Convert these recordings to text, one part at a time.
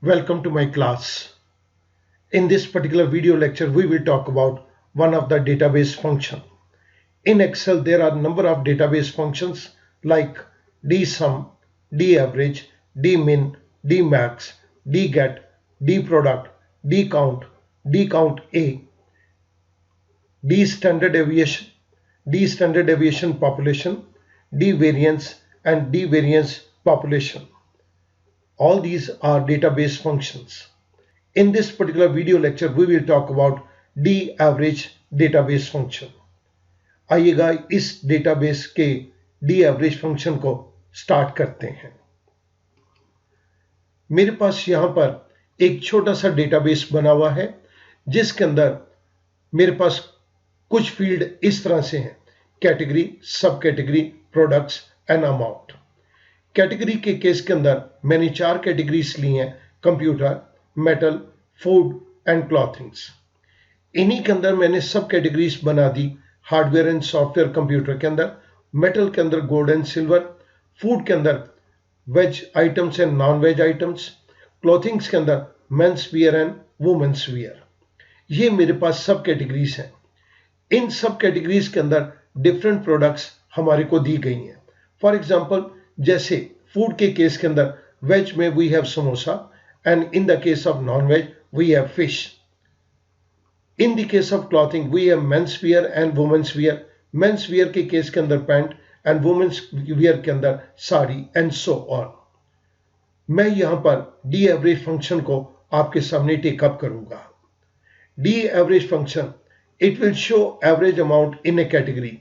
Welcome to my class. In this particular video lecture, we will talk about one of the database function. In Excel, there are a number of database functions like dsum, daverage, dmin, dmax, dget, dproduct, dcount, dcount_a, dstandard deviation population, dvariance, and dvariance population. All these are database functions. In this particular video lecture, we will talk about daverage database function. आइएगा इस database के daverage function को start करते हैं। मेरे पास यहां पर एक छोटा सा डेटाबेस बना हुआ है जिसके अंदर मेरे पास कुछ फील्ड इस तरह से हैं: कैटेगरी, सब category, products and amount. Category के केस के अंदर मैंने 4 कैटेगरीज ली हैं: कंप्यूटर, मेटल, फूड एंड क्लॉथिंग्स। इन्हीं के अंदर मैंने सब कैटेगरीज बना दी: हार्डवेयर एंड सॉफ्टवेयर कंप्यूटर के अंदर, मेटल के अंदर गोल्ड एंड सिल्वर, फूड के अंदर veg items and non veg items, clothings के अंदर men's wear and women's wear. ये मेरे पास सब कैटेगरीज हैं। इन सब कैटेगरीज के अंदर डिफरेंट प्रोडक्ट्स हमारे को दी गई हैं। फॉर एग्जाम्पल, जैसे फूड के केस के अंदर वेज में we have samosa and in the case of non veg we have fish. In the case of clothing we have men's wear and women's wear. Men's wear के case के अंदर pant and women's wear के अंदर sari and so on. मैं यहां पर daverage function को आपके सामने टेकअप करूंगा। daverage function it will show average amount in A category.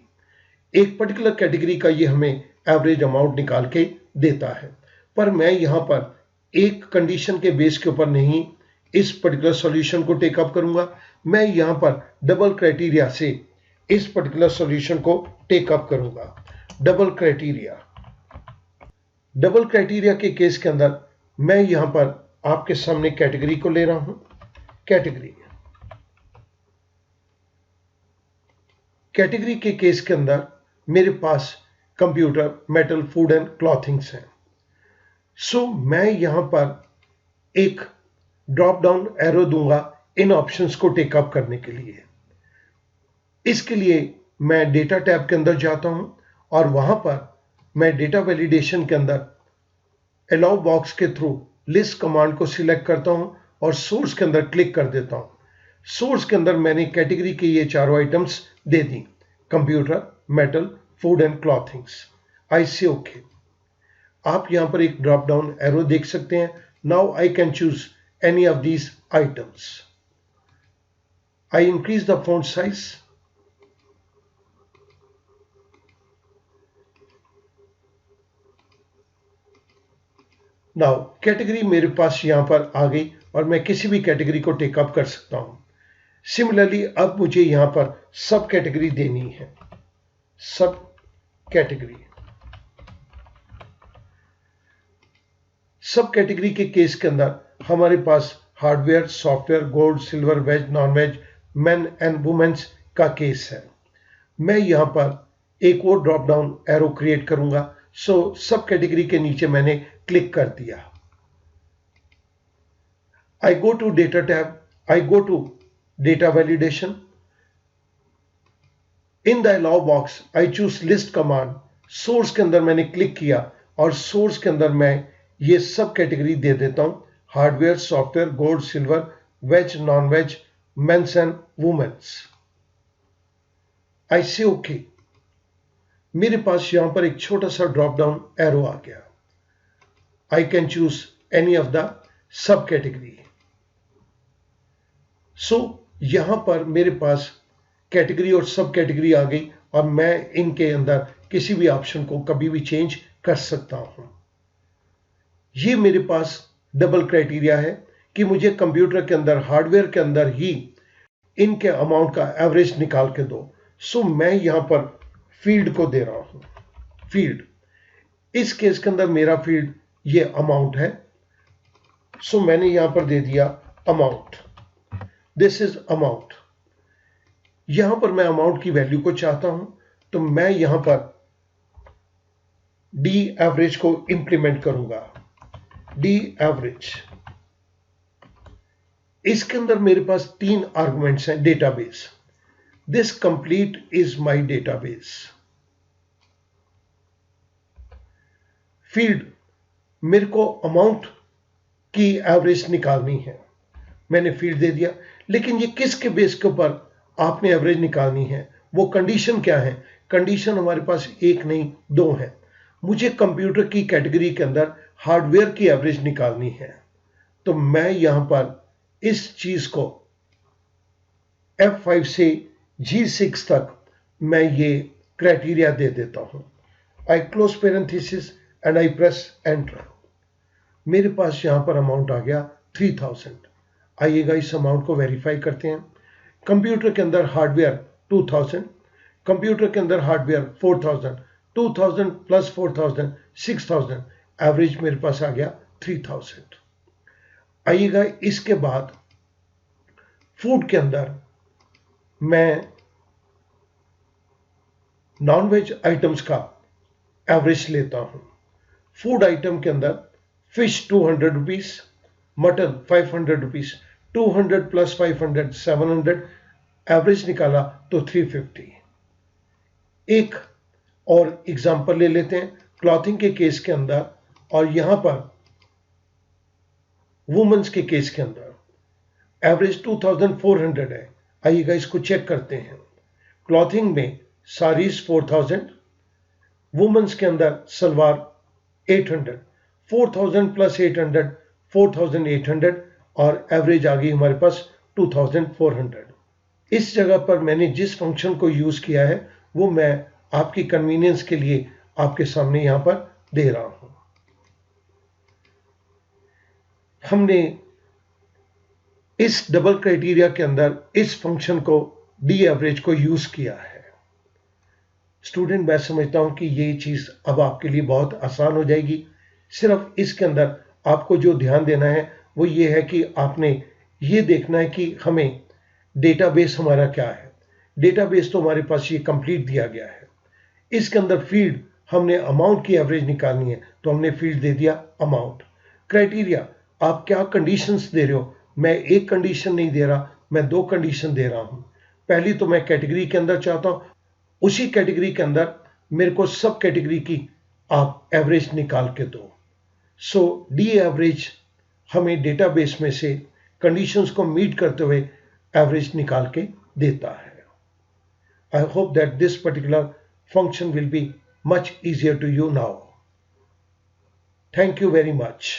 एक पर्टिकुलर कैटेगरी का ये हमें एवरेज अमाउंट निकाल के देता है, पर मैं यहां पर एक कंडीशन के बेस के ऊपर नहीं इस पर्टिकुलर सॉल्यूशन को टेकअप करूंगा। मैं यहां पर डबल क्राइटेरिया से इस पर्टिकुलर सॉल्यूशन को टेकअप करूंगा। डबल क्राइटेरिया के केस के अंदर मैं यहां पर आपके सामने कैटेगरी को ले रहा हूं। कैटेगरी के केस के अंदर मेरे पास कंप्यूटर, मेटल, फूड एंड क्लॉथिंग्स हैं। सो मैं यहां पर एक ड्रॉप डाउन एरो दूंगा इन ऑप्शंस को टेकअप करने के लिए। इसके लिए मैं डेटा टैब के अंदर जाता हूं और वहां पर मैं डेटा वैलिडेशन के अंदर अलाउ बॉक्स के थ्रू लिस्ट कमांड को सिलेक्ट करता हूं और सोर्स के अंदर क्लिक कर देता हूं। सोर्स के अंदर मैंने कैटेगरी के ये चारों आइटम्स दे दी: computer, metal, food and clothings. I say okay. आप यहां पर एक ड्रॉप डाउन एरो देख सकते हैं। Now I can choose any of these items. I increase the font size. Now category मेरे पास यहां पर आ गई और मैं किसी भी कैटेगरी को टेकअप कर सकता हूं। सिमिलरली अब मुझे यहां पर सब कैटेगरी देनी है। सब कैटेगरी के केस के अंदर हमारे पास hardware, software, gold, silver, veg, non veg, men and women's का केस है। मैं यहां पर एक और ड्रॉप डाउन एरो क्रिएट करूंगा। सो सब कैटेगरी के नीचे मैंने क्लिक कर दिया। I go to data tab, I go to data validation. In the allow box I choose list command. Source के अंदर मैंने क्लिक किया और सोर्स के अंदर मैं ये सब कैटेगरी दे देता हूं: hardware, software, gold, silver, veg, non veg, men's and women's. I say okay. मेरे पास यहां पर एक छोटा सा ड्रॉप डाउन एरो आ गया। I can choose any of the sub category. So यहां पर मेरे पास कैटेगरी और सब कैटेगरी आ गई और मैं इनके अंदर किसी भी ऑप्शन को कभी भी चेंज कर सकता हूं। ये मेरे पास डबल क्राइटेरिया है कि मुझे कंप्यूटर के अंदर, हार्डवेयर के अंदर ही इनके अमाउंट का एवरेज निकाल के दो। सो मैं यहां पर फील्ड को दे रहा हूं। फील्ड, इस केस के अंदर मेरा फील्ड ये अमाउंट है। सो मैंने यहां पर दे दिया अमाउंट। This is amount. यहां पर मैं अमाउंट की वैल्यू को चाहता हूं तो मैं यहां पर daverage को इंप्लीमेंट करूंगा। daverage इसके अंदर मेरे पास 3 आर्गुमेंट्स हैं database. This complete is my database. Field, मेरे को अमाउंट की एवरेज निकालनी है, मैंने फील्ड दे दिया, लेकिन ये किसके बेस के ऊपर आपने एवरेज निकालनी है, वो कंडीशन क्या है? कंडीशन हमारे पास एक नहीं 2 है। मुझे कंप्यूटर की कैटेगरी के अंदर हार्डवेयर की एवरेज निकालनी है, तो मैं यहां पर इस चीज को F5 से G6 तक मैं ये क्राइटेरिया दे देता हूं। आई close parenthesis and I press enter. मेरे पास यहां पर अमाउंट आ गया 3000। आइएगा इस अमाउंट को वेरीफाई करते हैं। कंप्यूटर के अंदर हार्डवेयर 2000, कंप्यूटर के अंदर हार्डवेयर 4000, 2000 प्लस 4000 6000, एवरेज मेरे पास आ गया 3000। आइएगा इसके बाद फूड के अंदर मैं नॉन वेज आइटम्स का एवरेज लेता हूं। फूड आइटम के अंदर fish 200 rupees, mutton 500 rupees, 200 plus 500 700, average निकाला तो 350। एक और एग्जांपल ले लेते हैं क्लॉथिंग के केस के अंदर, और यहां पर वुमेन्स के केस के अंदर एवरेज 2400 है। आइएगा इसको चेक करते हैं। क्लॉथिंग में साड़ीज 4000, वुमेन्स के अंदर सलवार 800, 4000 प्लस 800 4800, और एवरेज आ गई हमारे पास 2400। इस जगह पर मैंने जिस फंक्शन को यूज किया है वो मैं आपकी कन्वीनियंस के लिए आपके सामने यहां पर दे रहा हूं। हमने इस डबल क्राइटेरिया के अंदर इस फंक्शन को डी एवरेज को यूज किया है। स्टूडेंट, मैं समझता हूं कि ये चीज अब आपके लिए बहुत आसान हो जाएगी। सिर्फ इसके अंदर आपको जो ध्यान देना है वो ये है कि आपने ये देखना है कि हमें डेटाबेस हमारा क्या है। डेटाबेस तो हमारे पास ये कंप्लीट दिया गया है। इसके अंदर फील्ड हमने अमाउंट की एवरेज निकालनी है, तो हमने फील्ड दे दिया अमाउंट। क्राइटेरिया, आप क्या कंडीशंस दे रहे हो? मैं एक कंडीशन नहीं दे रहा, मैं 2 कंडीशन दे रहा हूं। पहली तो मैं कैटेगरी के अंदर चाहता हूं, उसी कैटेगरी के अंदर मेरे को सब कैटेगरी की आप एवरेज निकाल के दो। सो डी एवरेज हमें डेटाबेस में से कंडीशंस को मीट करते हुए एवरेज निकाल के देता है। I hope that this particular function will be much easier to you now. Thank you very much.